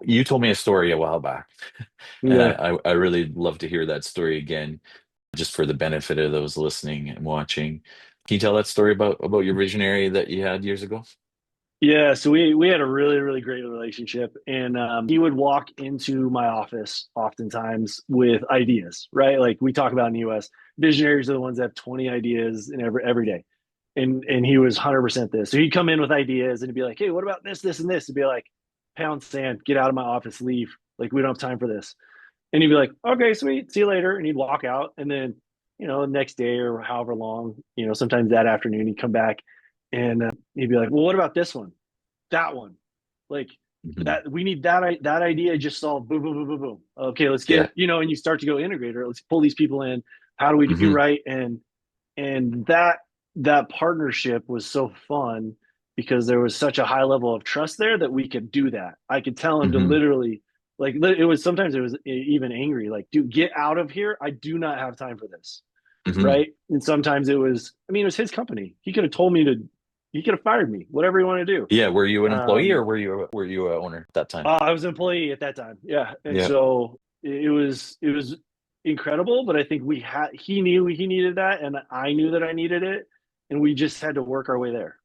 You told me a story a while back, and Yeah. I really love to hear that story again, just for the benefit of those listening and watching. Can you tell that story about your visionary that you had years ago? Yeah, so we had a really really great relationship, and he would walk into my office oftentimes with ideas, right? Like we talk about in the U.S., visionaries are the ones that have 20 ideas in every day, and he was 100% this. So he'd come in with ideas, and he'd be like, "Hey, what about this, this, and this?" He'd be like, "Pound sand, get out of my office, leave. Like we don't have time for this." And he'd be like, "Okay, sweet, see you later," and he'd walk out, and then the next day or however long, sometimes that afternoon, he'd come back, and he'd be like, "Well, what about this one?" That one, like Hmm. that we need that idea just solved. Boom, boom, boom, boom, boom. Okay, let's Yeah. get and you start to go integrator. Let's pull these people in. How do we do Hmm. right? And that partnership was so fun because there was such a high level of trust there that we could do that. I could tell him to Hmm. literally it was sometimes it was even angry, like, dude, get out of here. I do not have time for this. Hmm. Right. And sometimes it was his company. He could have fired me, whatever he wanted to do. Yeah. Were you an employee, Um, or were you a owner at that time? I was an employee at that time. Yeah. And Yeah. so it was incredible, but I think he knew he needed that and I knew that I needed it. And we just had to work our way there.